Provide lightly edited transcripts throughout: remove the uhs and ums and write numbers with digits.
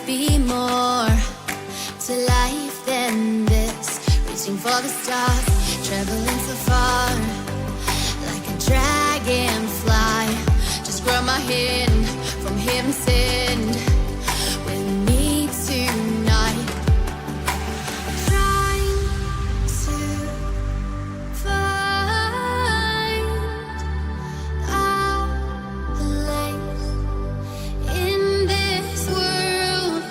be more to life than this. Reaching for the stars, traveling so far, like a dragonfly. Just grab my hand from heaven send with me tonight. Trying to find our place in this world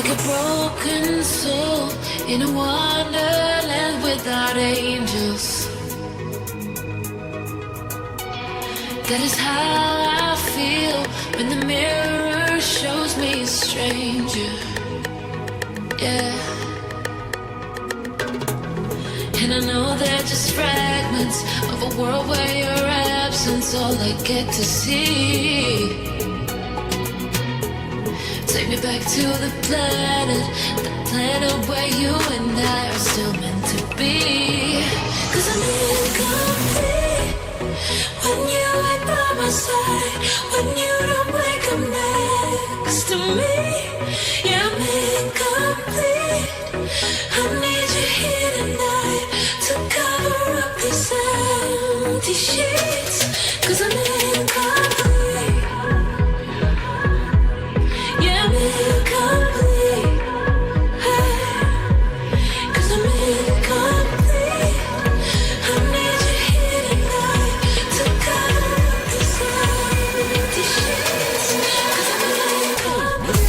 like a broken soul in a wonderland without angels. That is how I feel when the mirror shows me a stranger. Yeah. And I know they're just fragments of a world where your absence all I get to see. Take me back to the planet where you and I are still meant to be. 'Cause I'm incomplete when you ain't by my side, when you don't wake up next to me. Yeah, I'm incomplete. I need you here tonight to cover up these empty sheets. 'Cause I'm incomplete. Yeah, I'm incomplete. Hey, 'cause I'm incomplete. I need you here tonight to cover up these empty sheets. 'Cause I'm incomplete.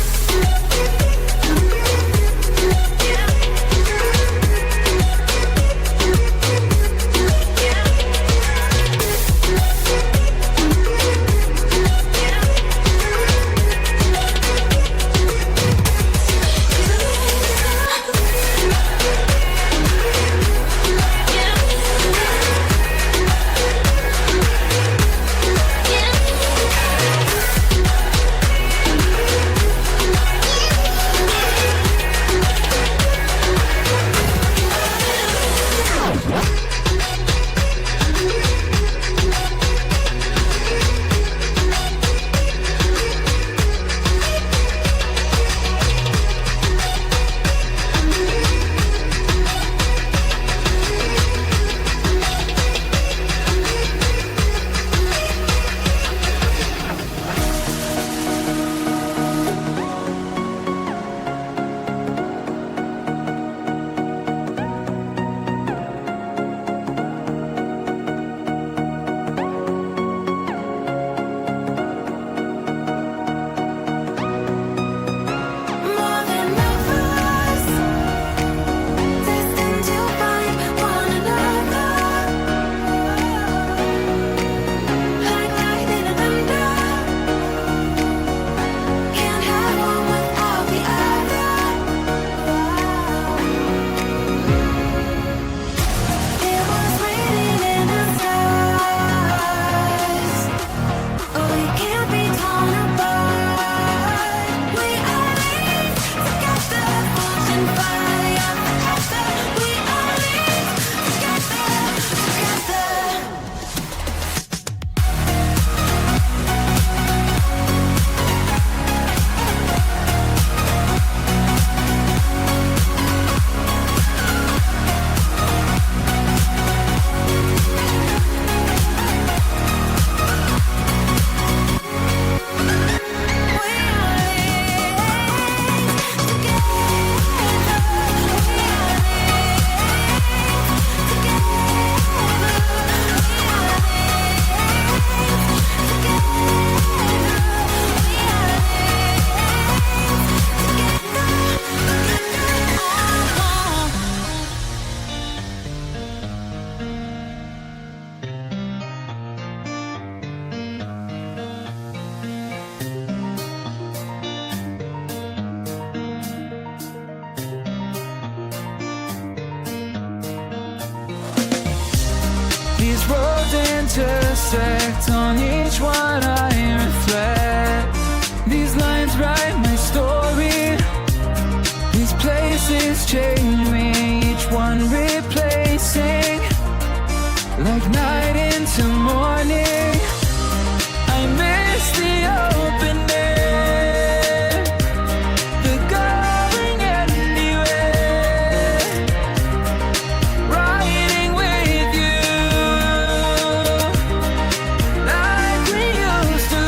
These roads intersect, on each one I reflect. These lines write my story. These places change me, each one replacing. Like night into morning, I miss the open air, the going anywhere, riding with you like we used to.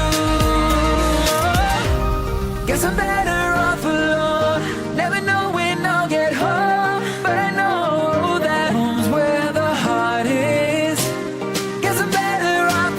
Guess I'm better off alone, never know when I'll get home, but I know that home's where the heart is. Guess I'm better off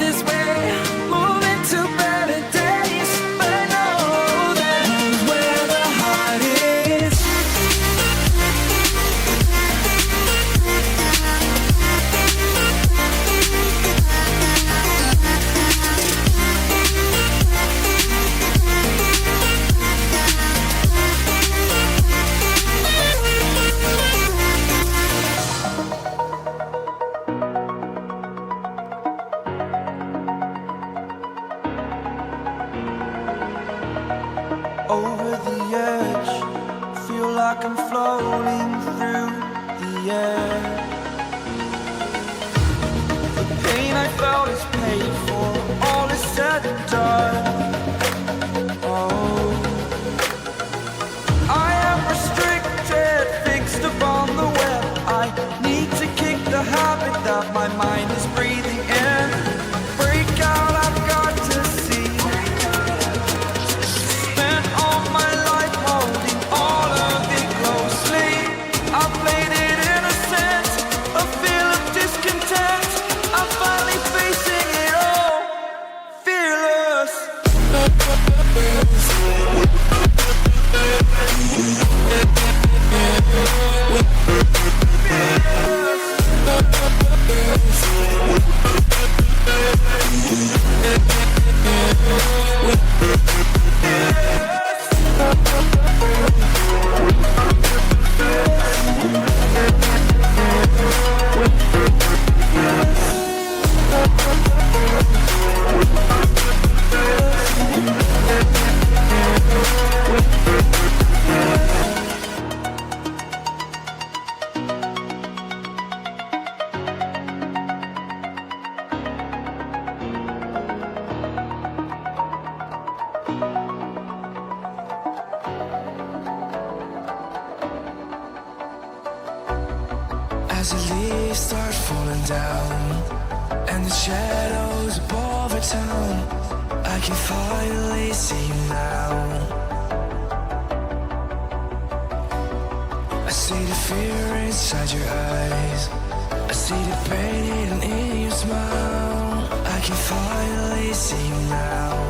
as the leaves start falling down, and the shadows above our town, I can finally see you now. I see the fear inside your eyes, I see the pain hidden in your smile. I can finally see you now.